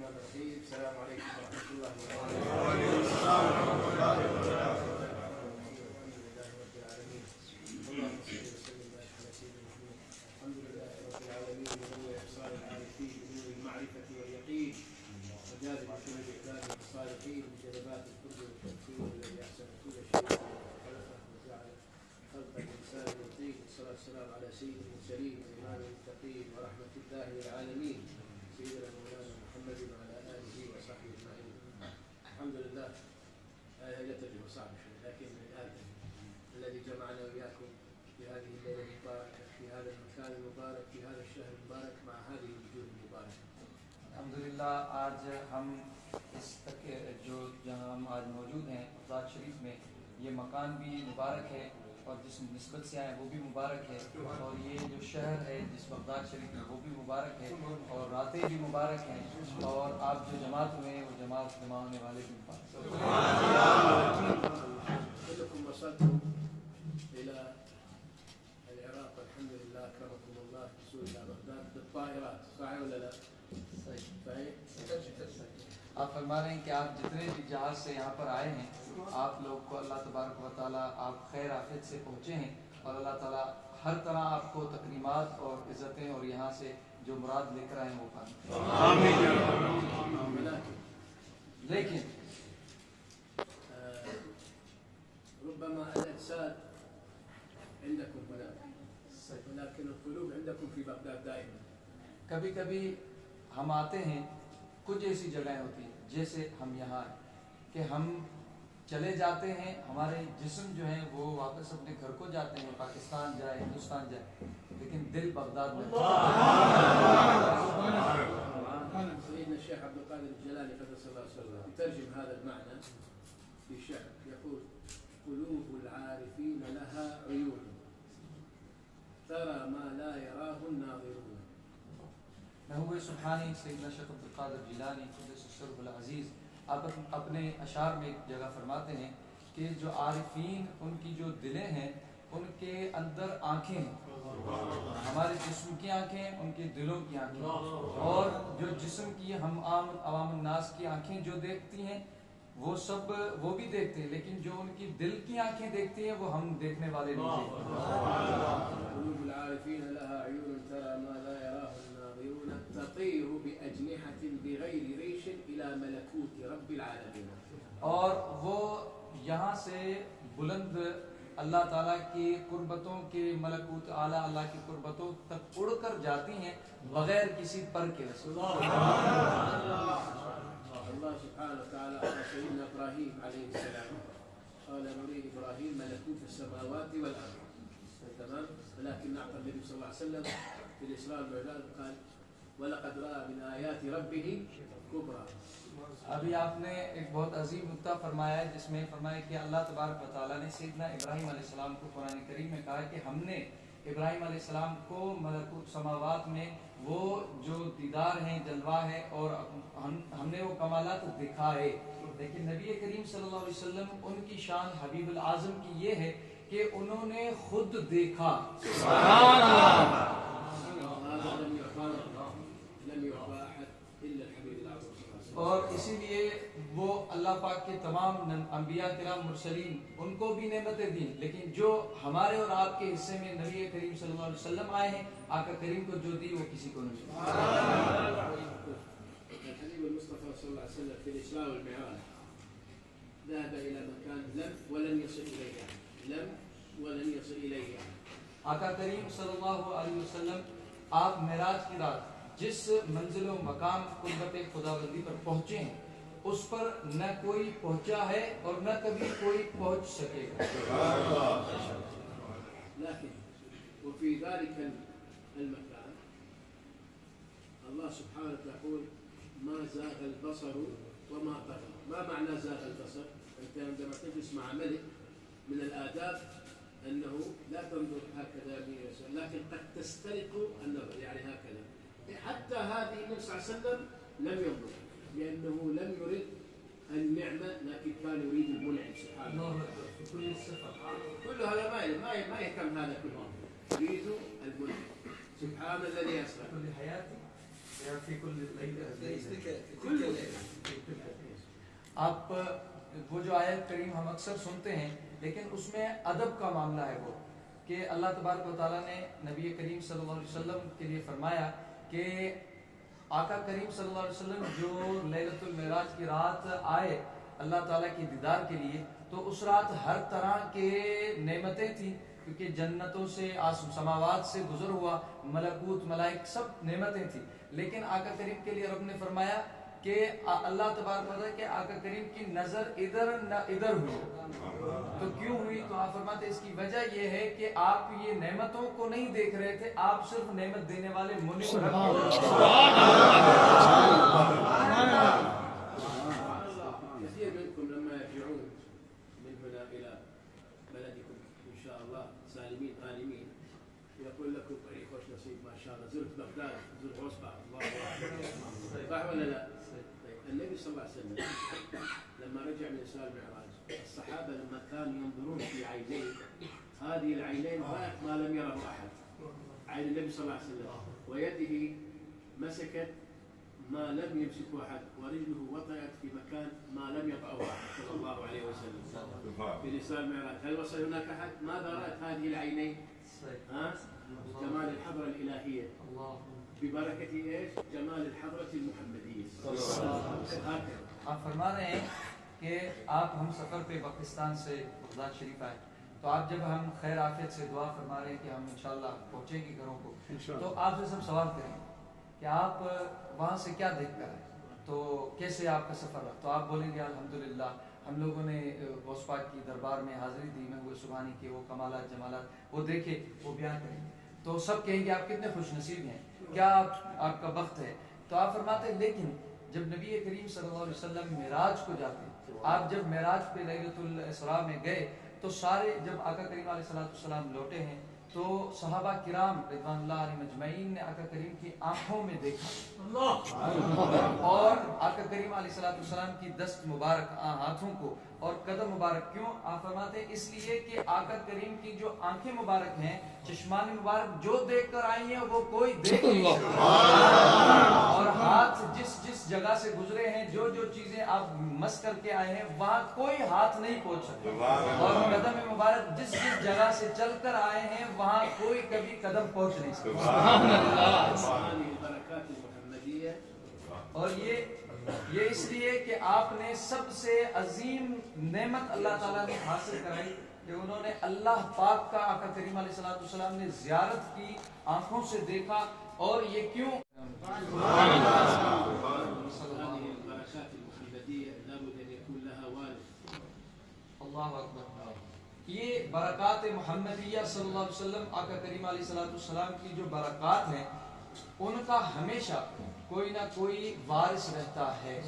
الرحمن الرحيم. السلام عليكم ورحمة الله وبركاته. وعليكم السلام ورحمة الله وبركاته. الحمد لله رب العالمين. اللهم صل وسلم على سيدنا محمد. الحمد لله رب العالمين بنور إبصار العارفين بنور المعرفة واليقين وجاذب قلوب عباده الصالحين بجذبات الحب والتمثيل الذي أحسن كل شيء وخلقه وجعل خلق الإنسان يطيق. الصلاة والسلام على سيد المرسلين وإمام المتقين ورحمة الله للعالمين سيدنا مولانا محمد وعلى آله وصحبه أجمعين. الحمد لله. هي تجربة صعبة شوي لكن الذي جمعنا وإياكم في هذه الليلة المباركة في هذا المكان المبارك في هذا الشهر المبارك مع هذه الوجوه المباركة. الحمدللہ آج ہم اس تک جو جہاں ہم آج موجود ہیں افزاد شریف میں، یہ مکان بھی مبارک ہے اور جس نسبت سے آئے وہ بھی مبارک ہے، اور یہ جو شہر ہے جس بغداد شریف میں وہ بھی مبارک ہے، اور راتیں بھی مبارک ہیں، اور آپ جو جماعت ہوئے ہیں وہ جماعت جمع ہونے والے بھی مبارک ہیں۔ كلكم وصلتم إلى العراق الحمد لله أكرمكم الله وصول إلى بغداد بالطائرات صحيح ولا لا؟ صحيح. آپ فرما رہے ہیں کہ آپ جتنے بھی جہاز سے یہاں پر آئے ہیں، آپ لوگ کو اللہ تبارک و تعالیٰ آپ خیر عافیت سے پہنچے ہیں، اور اللہ تعالیٰ ہر طرح آپ کو تکریمات اور عزتیں اور یہاں سے جو مراد لے کر آئے ہیں وہ پائیں۔ لیکن ربما الأجساد عندكم هنا ولكن القلوب عندكم في بغداد دائما. کبھی کبھی ہم آتے ہیں، کچھ ایسی جگہیں ہوتی ہیں جیسے ہم یہاں ہیں کہ ہم چلے جاتے ہیں، ہمارے جسم جو ہیں وہ واپس اپنے گھر کو جاتے ہیں، پاکستان جائے ہندوستان جائے، لیکن دل بغداد میں۔ سيدنا الشيخ عبد القادر الجيلاني قدس الله سره يترجم هذا المعنى في شعر يقول: قلوب العارفين لها عيون ترى ما لا يراه الناظرون. محبوب سبحانی سیدنا شیخ عبد القادر جیلانی قدس سرہ العزیز آپ اپنے اشعار میں ایک جگہ فرماتے ہیں کہ جو عارفین ان کی جو دلیں ہیں ان کے اندر آنکھیں ہیں، ہمارے جسم کی آنکھیں ان کے دلوں کی آنکھیں، اور جو جسم کی ہم عوام الناس کی آنکھیں جو دیکھتی ہیں وہ سب وہ بھی دیکھتے ہیں، لیکن جو ان کی دل کی آنکھیں دیکھتی ہیں وہ ہم دیکھنے والے نہیں ہیں۔ قلوب العارفين لها عيون ترى ما لا يراه الناظرون تطير بأجنحة بغير ريش إلى ملكوت رب العالمين. اور وہ یہاں سے بلند اللہ تعالیٰ کی قربتوں کے ملکوت اعلیٰ اللہ کی قربتوں تک اڑ کر جاتی ہیں بغیر کسی پر کے وسیلے۔ الله سبحانه وتعالى على سيدنا إبراهيم عليه السلام قال نري إبراهيم ملكوت السماوات والأرض تمام، ولكن أعطى النبي صلى الله عليه وسلم في الإسراء والمعراج قال ولقد رأى من آيات ربه كبرى. ابھی آپ نے ایک بہت عظیم نکتہ فرمایا ہے جس میں فرمایا کہ اللہ تبارک و تعالیٰ نے سیدنا ابراہیم علیہ السلام کو قرآن کریم میں کہا کہ ہم نے ابراہیم علیہ السلام کو ملکوت سماوات میں وہ جو دیدار ہیں جلوہ ہے اور ہم نے وہ کمالات دکھائے، لیکن نبی کریم صلی اللہ علیہ وسلم ان کی شان حبیب العظم کی یہ ہے کہ انہوں نے خود دیکھا۔ سبحان اللہ۔ اور اسی لیے وہ اللہ پاک کے تمام انبیاء کرام مرسلین ان کو بھی نعمتیں دیں، لیکن جو ہمارے اور آپ کے حصے میں نبی کریم صلی اللہ علیہ وسلم آئے ہیں، آقا کریم کو جو دی وہ کسی کو نہیں۔ الحبيب المصطفى صلى الله عليه وسلم في الإسراء والمعراج ذهب إلى مكان لم ولن يصل إليه، لم ولن يصل إليه. آقا کریم صلی اللہ علیہ وسلم آپ معراج کی رات جس منزل و مقام قربت خداوندی پر پہنچے ہیں اس پر نہ کوئی پہنچا ہے اور نہ کبھی کوئی پہنچ سکے گا۔ لكن وفي ذلك المكان الله سبحانه وتعالى يقول ما زاغ البصر وما طغى. ما معنى زاغ البصر؟ أنت عندما تجلس مع ملك من الآداب أنه لا تنظر هكذا لكن قد تسترق النظر، يعني هكذا. حتى هذه النبي صلى الله عليه وسلم لم ينظر لأنه لم يرد النعمة لكن كان يريد المنعم سبحانه. كل هذا ما يهتم هذا كله، يريد المنعم سبحان الذي أسرى. كل حياتي في كل ليلة كل آپ وہ جو آیت کریم ہم اکثر سنتے ہیں لیکن اس میں ادب کا معاملہ ہے وہ کہ اللہ تبارک و تعالیٰ نے نبی کریم صلی اللہ علیہ وسلم کے لیے فرمایا کہ آقا کریم صلی اللہ علیہ وسلم جو لیلۃ المعراج کی رات آئے اللہ تعالیٰ کے دیدار کے لیے تو اس رات ہر طرح کے نعمتیں تھیں کیونکہ جنتوں سے سماوات سے گزر ہوا ملکوت ملائک سب نعمتیں تھیں لیکن آقا کریم کے لیے رب نے فرمایا کہ اللہ تبارک و تعالیٰ کہ آقا کریم کی نظر ادھر نہ ادھر ہوئی تو کیوں ہوئی تو آپ فرماتے ہیں اس کی وجہ یہ ہے کہ آپ یہ نعمتوں کو نہیں دیکھ رہے تھے آپ صرف نعمت دینے والے منعم كثير منكم لما يرجعون من هنا إلى بلدكم إن شاء الله سالمين غانمين يقول لكم طريق خوش نصيب ما شاء الله زرت بغداد زرت عصبة الله أكبر صح ولا لا؟ النبي صلى الله عليه وسلم لما رجع من إسراء المعراج الصحابة لما كانوا ينظرون في عينيه هذه العينين ما لم يره أحد عين النبي صلى الله عليه وسلم ويده مسكت ما لم يمسكه أحد ورجله وطئت في مكان ما لم يطأه أحد صلى الله عليه وسلم في الإسراء المعراج هل وصل هناك أحد؟ ماذا رأت هذه العينين؟ جمال الحضرة الإلهية ببركة إيش؟ جمال الحضرة المحمدية آپ فرما رہے ہیں کہ آپ ہم سفر پہ پاکستان سے بغداد شریف آئے تو آپ جب ہم خیر عافیت سے دعا فرما رہے ہیں کہ ہم انشاءاللہ پہنچیں گے گھروں کو تو آپ سے سب سوال کریں کہ آپ وہاں سے کیا دیکھ کر آئے تو کیسے آپ کا سفر رہا تو آپ بولیں گے الحمدللہ ہم لوگوں نے غوث پاک کی دربار میں حاضری دی محبوب سبحانی کے وہ کمالات جمالات وہ دیکھے وہ بیان کریں گے تو سب کہیں گے آپ کتنے خوش نصیب ہیں کیا آپ کا وقت ہے تو آپ فرماتے ہیں لیکن جب نبی کریم صلی اللہ علیہ وسلم معراج کو جاتے آپ جب معراج پہ لیلۃ الاسراء میں گئے تو سارے جب آقا کریم علیہ السلام لوٹے ہیں تو صحابہ کرام رضوان اللہ علیہ مجمعین نے آقا کریم کی آنکھوں میں دیکھا اور آقا کریم علیہ السلام کی دست مبارک ہاتھوں کو اور قدم مبارک کیوں آپ فرماتے ہیں اس لیے کہ آقا کریم کی جو آنکھیں مبارک ہیں چشمان مبارک جو دیکھ کر آئی ہیں وہ کوئی دیکھ نہیں سکتا اور ہاتھ جس جگہ سے گزرے ہیں جو چیزیں آپ مس کر کے آئے ہیں وہاں کوئی ہاتھ نہیں پہنچ سکتا اور قدم مبارک جس جگہ سے چل کر آئے ہیں وہاں کوئی کبھی قدم پہنچ نہیں سکتا اور یہ اس لیے کہ آپ نے سب سے عظیم نعمت اللہ تعالیٰ نے حاصل کرائی کہ انہوں نے اللہ پاک کا آقا کریم علیہ السلام نے زیارت کی آنکھوں سے دیکھا اور یہ کیوں اللہ اکبر یہ برکات محمدیہ صلی اللہ علیہ وسلم آقا کریم علیہ السلام کی جو برکات ہیں ان کا ہمیشہ کوئی نہ کوئی وارث رہتا ہے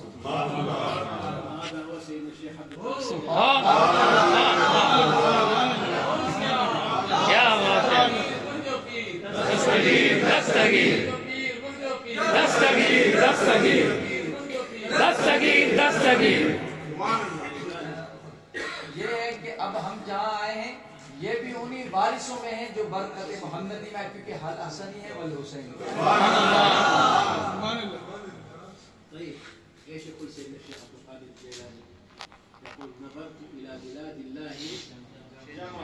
یہ ہے کہ اب ہم جہاں آئے ہیں یہ بھی انہی وارثوں میں ہیں جو برکت محمدی میں کیونکہ حل حسنی ہے والحسینی طيب ايش يقول سيدنا الشيخ عبد القادر الجيلاني؟ يقول نظرت الى بلاد الله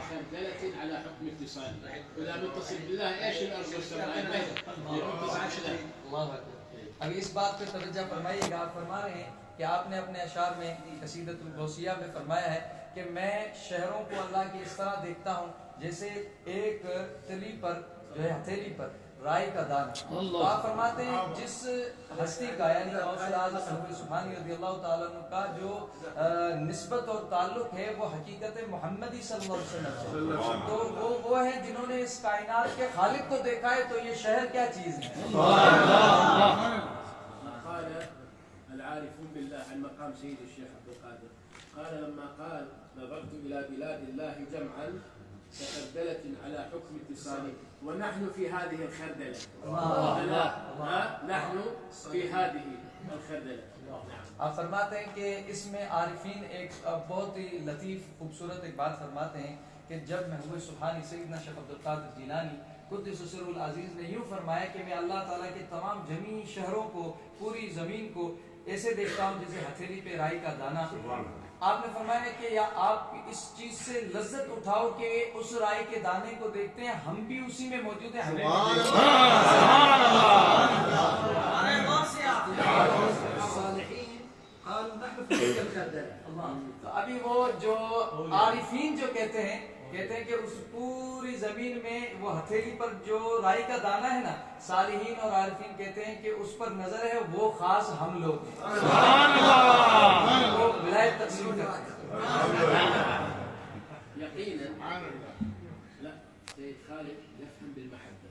خردلة على حكم اتصال ولا متصل بالله ايش الارض والسماء اللہ اب اس بات پہ توجہ فرمائیے گا آپ فرما رہے ہیں کہ آپ نے اپنے اشعار میں قصیدۃ الغوثیہ میں فرمایا ہے کہ میں شہروں کو اللہ کی اس طرح دیکھتا ہوں جیسے ایک تلی پر جو ہے ہتھیلی پر رائی کا دانہ تو آپ فرماتے ہیں جس ہستی کا یعنی غوث اعظم محمود سبحانی رضی اللہ تعالیٰ عنہ کا جو نسبت اور تعلق ہے وہ حقیقت محمدی صلی اللہ علیہ وسلم سے تو وہ ہیں جنہوں نے اس کائنات کے خالق کو دیکھا ہے تو یہ شہر کیا چیز ہے قال العارفون بالله عن مقام سيد الشيخ عبد القادر قال لما قال نظرت إلى بلاد الله جمعا كخردلة على حكم اتصالي ونحن في هذه الخردلة نحن في هذه الخردلة آپ فرماتے ہیں کہ اس میں عارفین ایک بہت ہی لطیف خوبصورت ایک بات فرماتے ہیں کہ جب محبوب سبحانی سیدنا شیخ عبد القادر جیلانی قدس سرہ العزیز نے یوں فرمایا کہ میں اللہ تعالیٰ کے تمام جمیع شہروں کو پوری زمین کو ایسے دیکھتا ہوں جیسے ہتھیلی پہ رائی کا دانہ. آپ نے فرمایا کہ یا آپ اس چیز سے لذت اٹھاؤ کہ اس رائی کے دانے کو دیکھتے ہیں ہم بھی اسی میں موجود ہیں. ہمیں تو ابھی وہ جو عارفین جو کہتے ہیں کہ اس پوری زمین میں وہ ہتھیلی پر جو رائی کا دانہ ہے نا، صالحین اور عارفین کہتے ہیں کہ اس پر نظر ہے، وہ خاص ہم لوگ ہیں. وہ ولایت تقسیم کرتے ہیں. يقينا لا سيد خالد يفهم بالمحبة.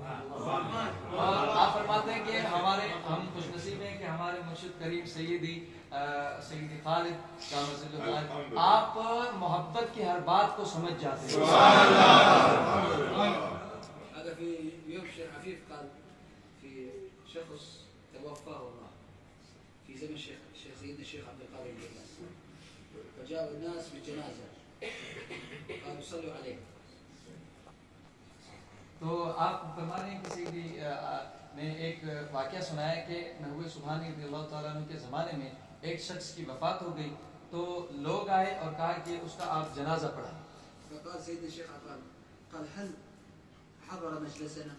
اور آپ فرماتے ہیں کہ ہم خوش نصیب ہیں کہ ہمارے مرشد کریم سیدی خالد آپ محبت کی ہر بات کو سمجھ جاتے ہیں. هذا في يوم الشيخ عفيف قال في شخص توفاه الله في زمن الشيخ سيدنا الشيخ عبد القادر الجيلاني، فجاء الناس بالجنازة قالوا صلوا عليه. تو آپ فرما رہے ہیں کہ سیدی نے ایک واقعہ سنایا کہ محبوب سبحانی رضی اللہ تعالیٰ عنہ کے زمانے میں ایک شخص کی وفات ہو گئی تو لوگ آئے اور کہا کہ اس کا آپ جنازہ پڑھا. فقال سيدنا الشيخ قال هل حضر مجلسنا؟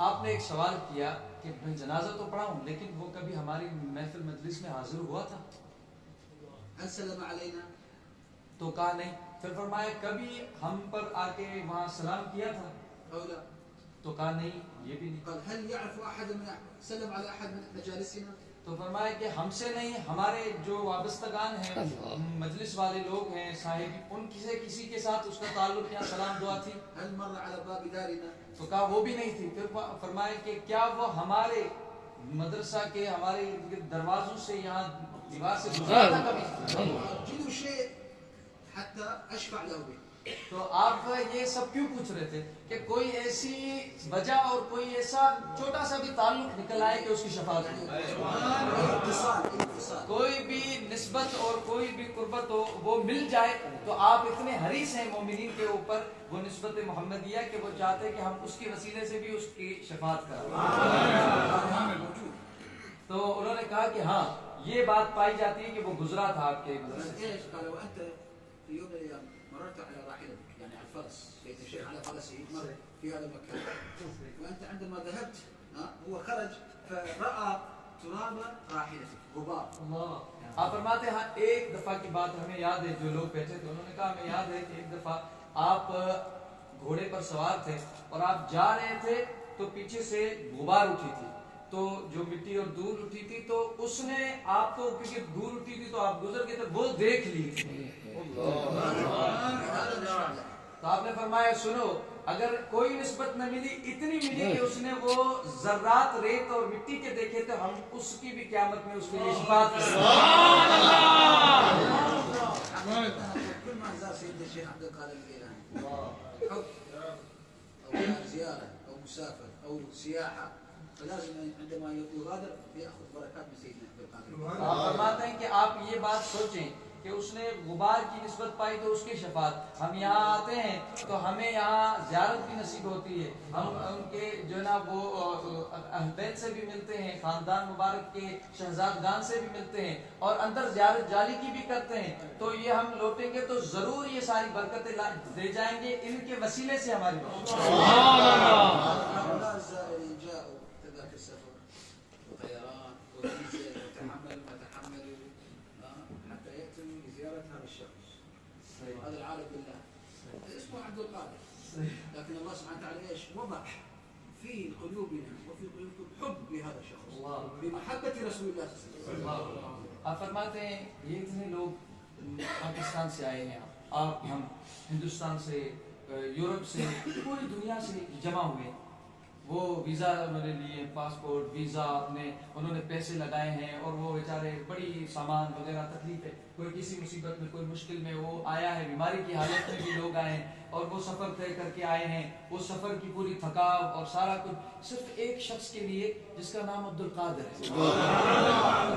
آپ نے ایک سوال کیا کہ میں جنازہ تو پڑھا ہوں لیکن وہ کبھی ہماری محفل مجلس میں حاضر ہوا تھا؟ هل سلم علينا؟ تو کہا نہیں. پھر فرمایا کبھی ہم پر آ کے وہاں سلام کیا تھا؟ أو لا؟ تو کہا نہیں، یہ بھی نہیں. قال هل يعرف أحد من سلم على أحد من مجالسنا؟ تو فرمایا کہ ہم سے نہیں، ہمارے جو وابستگان ہیں، مجلس والے لوگ ہیں، صاحب، ان کسی کے ساتھ اس کا تعلق یا سلام دعا تھی؟ هل مر على باب دارنا؟ تو کہا وہ بھی نہیں تھی. پھر فرمایا کہ کیا وہ ہمارے مدرسہ کے ہمارے دروازوں سے یہاں دیوار سے گزرا تھا کبھی؟ جدوا شيء حتى أشفع له به. تو آپ یہ سب کیوں پوچھ رہے تھے کہ کوئی ایسی وجہ اور کوئی ایسا چھوٹا سا بھی تعلق نکل آئے کہ اس کی شفاعت ہو، کوئی بھی نسبت اور کوئی بھی قربت ہو وہ مل جائے. تو آپ اتنے حریص ہیں مومنین کے اوپر وہ نسبت محمدیہ کہ وہ چاہتے ہیں کہ ہم اس کے وسیلے سے بھی اس کی شفاعت کریں. تو انہوں نے کہا کہ ہاں یہ بات پائی جاتی ہے کہ وہ گزرا تھا آپ کے مدرسے. قال وأنت في يوم من الأيام مررت على راحلتك يعني على الفرس، سيدنا الشيخ على فرسه مر في هذا المكان، وأنت عندما ذهبت هو خرج فرأى تراب راحلتك غبار. آپ فرماتے ہیں ایک دفعہ کی بات ہمیں یاد ہے، جو لوگ بیٹھے تھے انہوں نے کہا ہمیں یاد ہے کہ ایک دفعہ آپ گھوڑے پر سوار تھے اور آپ جا رہے تھے تو پیچھے سے غبار اٹھی تھی، تو جو مٹی اور دھول اٹھی تھی تو اس نے آپ کو، کیونکہ دھول اٹھی تھی تو آپ گزر گئے تھے، وہ دیکھ لی. تو آپ نے فرمایا سنو، اگر کوئی نسبت نہ ملی، اتنی ملی کہ اس نے وہ ذرات ریت اور مٹی کے دیکھے تو ہم اس کی بھی قیامت میں اس کے لیے شفاعت کریں. كل ما زار سيدنا الشيخ عبد القادر الجيلاني حب أو زيارة أو مسافر أو سياحة فلازم عندما يغادر يأخذ بركات من سيدنا عبد القادر. آپ فرماتے ہیں کہ آپ یہ بات سوچیں کہ اس نے غبار کی نسبت پائی تو اس کی شفاعت. ہم یہاں آتے ہیں تو ہمیں یہاں زیارت بھی نصیب ہوتی ہے، ہم ان کے جو نا وہ اہل بیت سے بھی ملتے ہیں، خاندان مبارک کے شہزادگان سے بھی ملتے ہیں اور اندر زیارت جالی کی بھی کرتے ہیں. تو یہ ہم لوٹیں گے تو ضرور یہ ساری برکتیں دے جائیں گے، ان کے وسیلے سے ہماری هذا العالم بالله اسمه عبد القادر، لكن الله سبحانه وتعالى ايش وضع في قلوبنا وفي قلوبكم حب لهذا الشخص بمحبة رسول الله صلى الله عليه وسلم. آپ فرماتے ہیں یہ اتنے لوگ پاکستان سے آئے ہیں، آپ ہم ہندوستان سے، یورپ سے، پوری دنیا سے جمع ہوئے. وہ ویزا انہوں نے لیے، پاسپورٹ ویزا انہوں نے پیسے لگائے ہیں اور وہ بیچارے بڑی سامان وغیرہ تکلیف ہے، کوئی کسی مصیبت میں، کوئی مشکل میں وہ آیا ہے، بیماری کی حالت میں بھی لوگ آئے ہیں اور وہ سفر طے کر کے آئے ہیں. وہ سفر کی پوری تھکاو اور سارا کچھ صرف ایک شخص کے لیے جس کا نام عبد القادر ہے.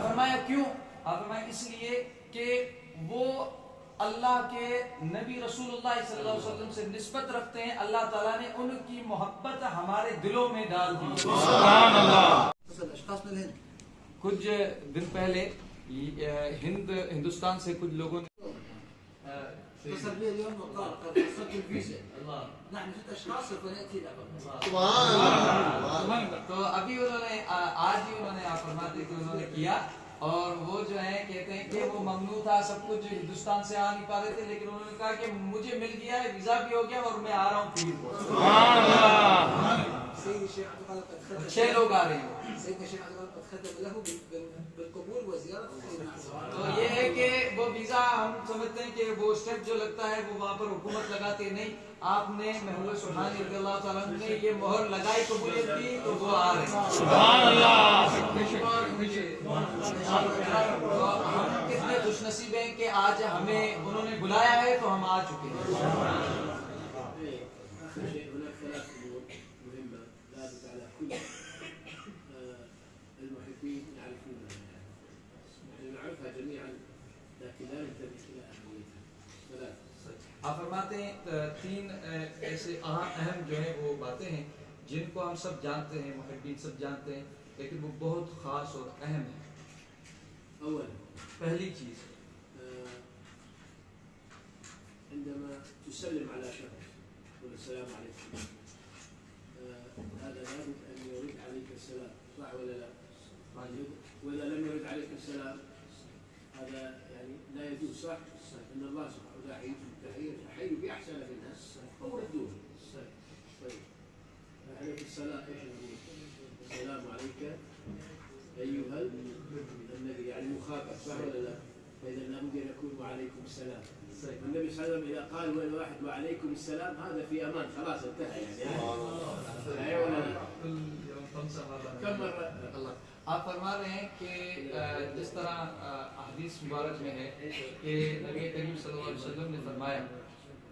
فرمایا کیوں؟ آپ فرمایا اس لیے کہ وہ اللہ کے نبی رسول اللہ صلی اللہ علیہ وسلم سے نسبت رکھتے ہیں، اللہ تعالیٰ نے ان کی محبت ہمارے دلوں میں ڈال دی. سبحان اللہ. الاشخاص من الهند کچھ دن پہلے ہندوستان سے کچھ لوگوں نے اتصل بي اليوم وقال حصلت الفيزا نحن 6 اشخاص سوف ناتي الى تو ابھی انہوں نے آج ہی انہوں نے آپ فرماتے کہ انہوں نے کیا اور وہ جو ہے کہتے ہیں کہ وہ ممنوع تھا سب کچھ ہندوستان سے آ نہیں پا رہے تھے لیکن انہوں نے کہا کہ مجھے مل گیا ہے ویزا بھی ہو گیا اور میں آ رہا ہوں پھر 6 لوگ آ رہے ہیں سيدنا الشيخ عبد القادر قد ختم له بالقبول وزياره تو یہ ہے کہ وہ ویزا ہم سمجھتے ہیں کہ وہ اسٹیپ جو لگتا ہے وہ وہاں پر حکومت لگاتے نہیں آپ نے محمود سبحانی رضی اللہ تعالیٰ نے یہ مہر لگائی قبولیت کی تو وہ آ رہے ہیں سبحان اللہ ہم کتنے خوش نصیب ہیں کہ آج ہمیں انہوں نے بلایا ہے تو ہم آ چکے ہیں آپ فرماتے ہیں 3 ایسے اہم جو ہیں وہ باتیں ہیں جن کو ہم سب جانتے ہیں محبین سب جانتے ہیں لیکن وہ بہت خاص اور اہم ہے پہلی چیز عندما تسلم على شخص تقول السلام عليكم هذا لابد ان يرد عليك السلام صح ولا لا؟ واذا لم يرد عليك السلام هذا يعني لا يجوز صح؟ ان الله سبحانه وتعالى تحيي باحسن منها وردوه طيب عليك السلام ايش نقول؟ السلام عليك ايها النبي يعني مخاطب صح ولا لا؟ فاذا لابد ان يكون وعليكم السلام النبي صلى الله عليه وسلم اذا قال واحد وعليكم السلام هذا في امان خلاص انتهى يعني ايوه ولا لا؟ كم مره آپ فرما رہے ہیں کہ جس طرح حدیث مبارک میں ہے کہ نبی کریم صلی اللہ علیہ وسلم نے فرمایا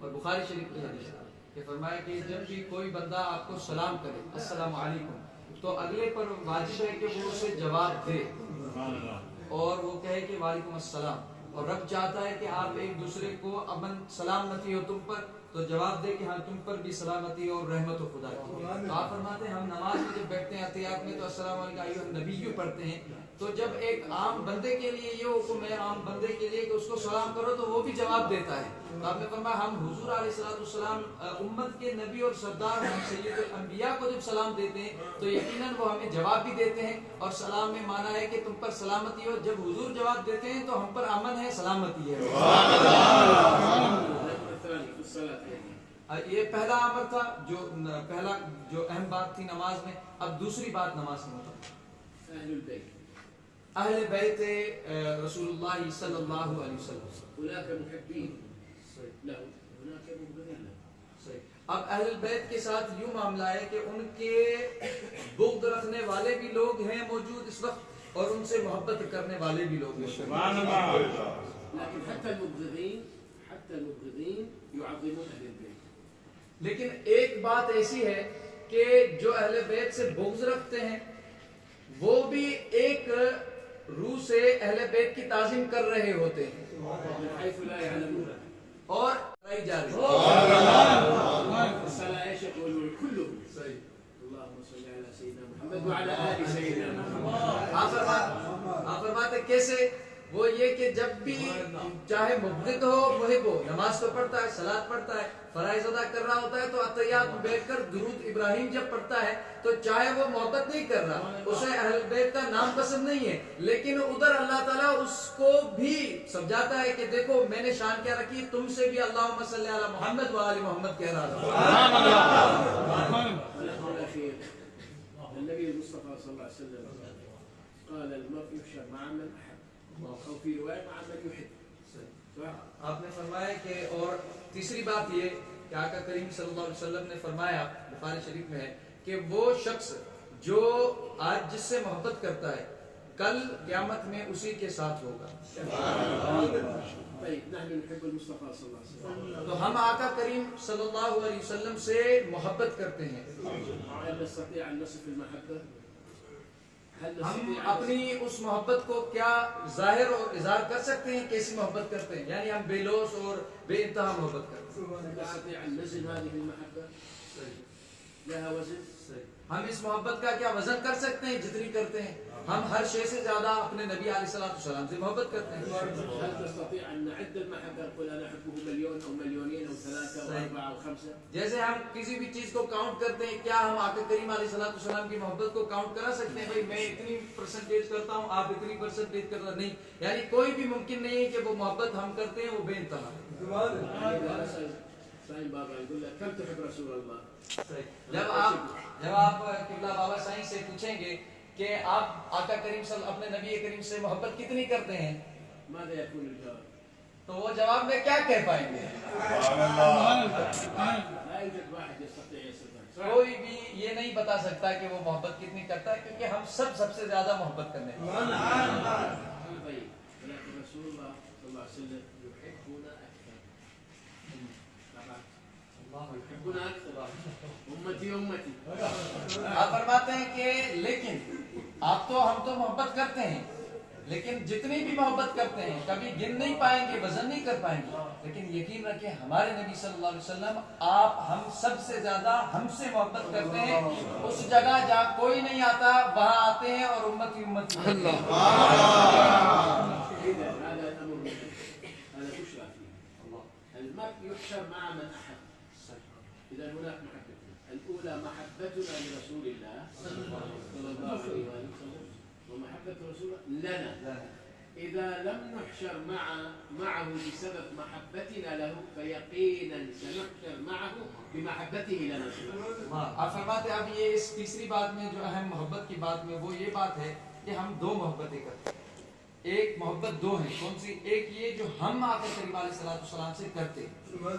اور بخاری شریف کی حدیث کہ فرمایا کہ جب بھی کوئی بندہ آپ کو سلام کرے السلام علیکم تو اگلے پر واجب ہے کہ وہ اسے جواب دے اور وہ کہے کہ وعلیکم السلام اور رب چاہتا ہے کہ آپ ایک دوسرے کو امن سلامتی ہو تم پر تو جواب دے کہ ہاں تم پر بھی سلامتی اور رحمت و خدا کی تو آپ فرماتے ہیں ہم نماز میں جب بیٹھتے ہیں احتیاط میں تو السلام علیکم ایھا النبی پڑھتے ہیں تو جب ایک عام بندے کے لیے یہ حکم ہے عام بندے کے لیے کہ اس کو سلام کرو تو وہ بھی جواب دیتا ہے تو آپ نے فرمایا ہم حضور علیہ السلام امت کے نبی اور سردار ہم سید الانبیاء کو جب سلام دیتے ہیں تو یقیناً وہ ہمیں جواب بھی دیتے ہیں اور سلام میں معنی ہے کہ تم پر سلامتی ہو جب حضور جواب دیتے ہیں تو ہم پر امن ہے سلامتی ہے یہ پہلا امر تھا جو پہلا جو اہم بات تھی نماز میں اب دوسری بات نماز میں اہل بیت رسول اللہ صلی اللہ علیہ وسلم اب اہل بیت کے ساتھ یوں معاملہ ہے کہ ان کے بغض رکھنے والے بھی لوگ ہیں موجود اس وقت اور ان سے محبت کرنے والے بھی لوگ ہیں لیکن ایک بات ایسی ہے کہ جو اہل بیت سے بغض رکھتے ہیں وہ بھی ایک روح سے اہل بیت کی تعظیم کر رہے ہوتے ہیں اور جا رہی آپ فرماتے کیسے وہ یہ کہ جب بھی چاہے مبغض ہو محب ہو نماز تو پڑھتا ہے صلاۃ پڑھتا ہے فرائض ادا کر رہا ہوتا ہے تو اتحیات میں بیٹھ کر درود ابراہیم جب پڑھتا ہے تو چاہے وہ محبت نہیں کر رہا اسے اہل بیت کا نام پسند نہیں ہے لیکن ادھر اللہ تعالیٰ اس کو بھی سمجھاتا ہے کہ دیکھو میں نے شان کیا رکھی تم سے بھی اللہم صلی علی محمد و آل محمد کہہ رہا تھا النبي المصطفى صلى الله عليه وسلم قال المرء يحشر مع من احب او في روايه مع من يحب آپ نے فرمایا کہ اور تیسری بات یہ کہ آقا کریم صلی اللہ علیہ وسلم نے فرمایا بخاری شریف میں ہے کہ وہ شخص جو آج جس سے محبت کرتا ہے کل قیامت میں اسی کے ساتھ ہوگا تو ہم آقا کریم صلی اللہ علیہ وسلم سے محبت کرتے ہیں ہم اپنی اس محبت کو کیا ظاہر اور اظہار کر سکتے ہیں کیسی محبت کرتے ہیں یعنی ہم بے لوث اور بے انتہا محبت کرتے ہیں ہم اس محبت کا کیا وزن کر سکتے ہیں جتنی کرتے ہیں؟ ہم ہر شے سے زیادہ اپنے نبی علیہ الصلوۃ والسلام سے محبت کرتے ہیں. هل تستطيع ان نعد المحبه نقول انا احبه مليون او مليونين او ثلاثه او اربعه او خمسه؟ جیسے ہم کسی بھی چیز کو کاؤنٹ کرتے ہیں، کیا ہم آقا کریم علیہ الصلوۃ والسلام کی محبت کو کاؤنٹ کرا سکتے ہیں؟ بھائی میں اتنی پرسنٹیج کرتا ہوں، آپ اتنی پرسنٹیج کرتا نہیں. یعنی کوئی بھی ممکن نہیں ہے کہ وہ محبت ہم کرتے ہیں وہ بے انتہا ہے. بابا يقول لك كم تحب رسول الله؟ جب آپ قبلہ بابا سائیں سے پوچھیں گے کہ آپ آقا کریم اپنے نبی کریم سے محبت کتنی کرتے ہیں، ماذا يكون الجواب؟ تو وہ جواب میں کیا کہہ پائیں گے؟ لا يوجد واحد يستطيع يصفها. کوئی بھی یہ نہیں بتا سکتا کہ وہ محبت کتنی کرتا ہے، کیونکہ ہم سب سے زیادہ محبت کرنے والے ہیں. طيب ولكن رسول الله صلى الله عليه وسلم يحبنا اكثر. يحبنا اكثر. امتي امتي. آپ فرماتے ہیں کہ لیکن ہم تو محبت کرتے ہیں، لیکن جتنی بھی محبت کرتے ہیں کبھی گن نہیں پائیں گے، وزن نہیں کر پائیں گے. لیکن یقین رکھیں ہمارے نبی صلی اللہ علیہ وسلم ہم سب سے زیادہ ہم سے محبت کرتے ہیں. اس جگہ جہاں کوئی نہیں آتا وہاں آتے ہیں اور امتی امتی. هذا الامر هذا بشرى فيه. المرء يحشر مع من احب. اذا هناك محبتين، الاولى محبتنا لرسول الله صلى الله عليه وسلم ومحبة رسول الله لنا. إذا لم نحشر معه بسبب محبتنا له فيقينا سنحشر معه بمحبته لنا. آپ فرماتے اب یہ اس تیسری بات میں جو اہم محبت کی بات میں وہ یہ بات ہے کہ ہم دو محبتیں کرتے ہیں. ایک محبت دو ہیں، کون سی؟ ایک یہ جو ہم آقا کریم علیہ الصلوۃ والسلام سے کرتے ہیں،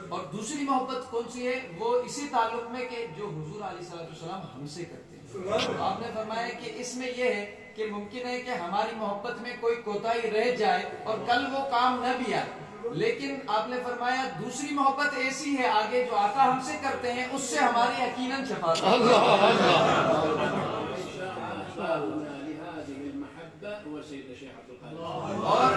اور دوسری محبت کون سی ہے؟ وہ اسی تعلق میں کہ جو حضور علیہ الصلوۃ والسلام ہم سے کرتے ہیں. آپ نے فرمایا کہ اس میں یہ ہے کہ ممکن ہے کہ ہماری محبت میں کوئی کوتاہی رہ جائے اور کل وہ کام نہ بھی آئے، لیکن آپ نے فرمایا دوسری محبت ایسی ہے آگے جو آقا ہم سے کرتے ہیں اس سے ہماری یقیناً شفاعت. اور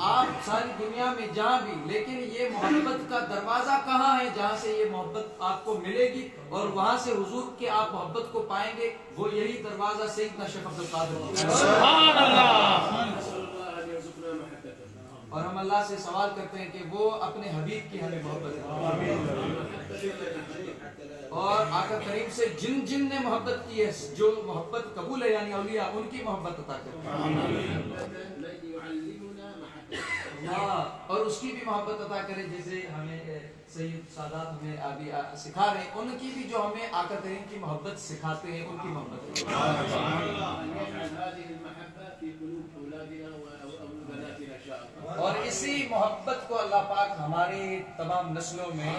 آپ ساری دنیا میں جہاں بھی، لیکن یہ محبت کا دروازہ کہاں ہے جہاں سے یہ محبت آپ کو ملے گی اور وہاں سے حضور کے آپ محبت کو پائیں گے؟ وہ یہی دروازہ سیدنا شیخ عبد القادر. سبحان اللہ. اور ہم اللہ سے سوال کرتے ہیں کہ وہ اپنے حبیب کی ہمیں محبت ہے، اور آقا کریم سے جن نے محبت کی ہے، جو محبت قبول ہے یعنی اولیاء، ان کی محبت عطا کرے اور اس کی بھی محبت عطا کرے. جیسے ہمیں سید سادات ہمیں ابھی سکھا رہے ہیں، ان کی بھی جو ہمیں آقا کریم کی محبت سکھاتے ہیں، ان کی محبت. اور اسی محبت کو اللہ پاک ہماری تمام نسلوں میں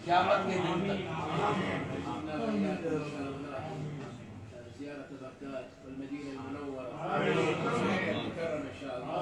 قیامت کے دن تک زيارة بغداد والمدينة المنورة مكرمة إن شاء الله.